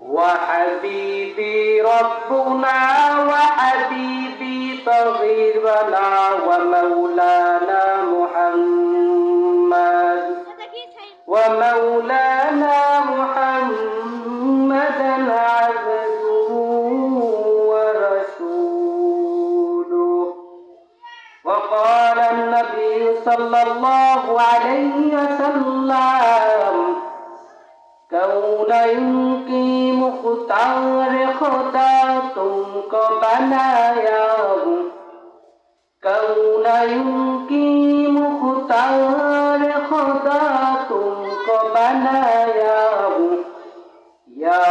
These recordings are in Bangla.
وحبيبي ربنا وحبيبي طهيرنا ومولانا محمد ومولانا محمدا عبده ورسوله. وقال النبي صلى الله عليه وسلم कौन की मुख्तार खुदा तुमको बनाया हूँ, कौन की मुख्तार खुदा तुमको बनाया हूँ, या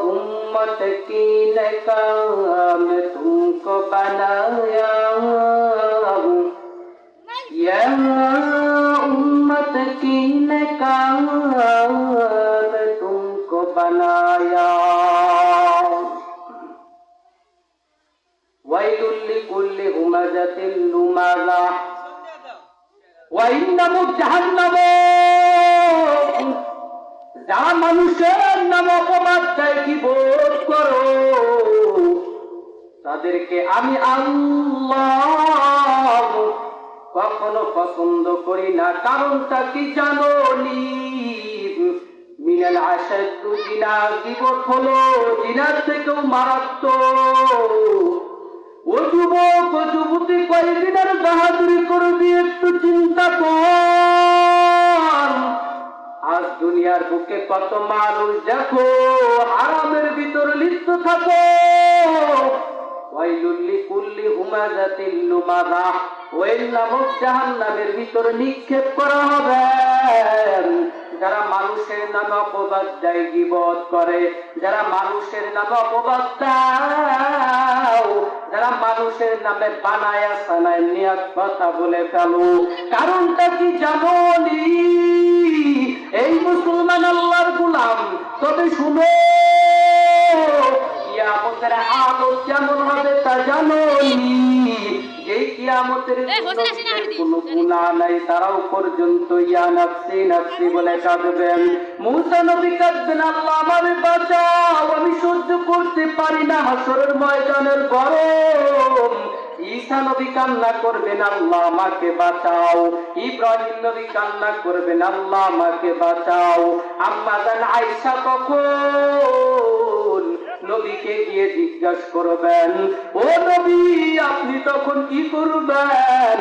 उम्मत की नकाम तुमको बनाया हूँ, या उम्मत की नकाम बनाया। वैलुल लिकुल्लि हुमज़तिन लुमज़ा वइन्ना জাহান্নাম। যারা মানুষের নাম অপবাদ দেয় কি বোধ করো, তাদেরকে আমি আল্লাহ কখনো পছন্দ করি না। কারণটা কি জানো নি? মিনাল আশাদু জিনা, বিপদ হলো জিনার থেকেও মারাত্মক। ও যুবক ও যুবতী, কয়দিনের বাহাদুরি করবি একটু চিন্তা কর। আজ দুনিয়ার বুকে কত মানুষ দেখো হারামের ভিতর লিপ্ত থাকো। ওয়াইলুল লিকুল্লি হুমাযাতিল লুমাযা, ওই নামক জাহান্নামের ভিতর নিক্ষেপ করা হবে। যারা মানুষের নামে অপবাদ দেয়, গীবত করে, যারা মানুষের নামে অপবাদ দাও, যারা মানুষের নামে বানায়া সানায় নিয়াত কথা বলে ফেলো, কারণটা কি জানো নি? এই মুসলমান আল্লাহর গোলাম, তবে শুনো কিয়ামতের হালত কেমন হবে তা জানো নি? এই কিয়ামতের কোনো গুনাহ নাই, তারাও পর্যন্ত ইয়া নাফসি নাফসি বলে কাঁদবেন। মুসা নবী কাঁদবেন, আল্লাহ আমারে বাঁচাও, আমি সহ্য করতে পারি না হাসরের ময়দানের গরম। ঈসা নবী কান্না করবেন, আল্লাহ আমাকে বাঁচাও। ইব্রাহিম নবী কান্না করবেন, আল্লাহ আমাকে বাঁচাও। আম্মা জান আয়েশা তখন নবীকে গিয়ে জিজ্ঞাসা করবেন, ও নবী আপনি তখন কি করবেন?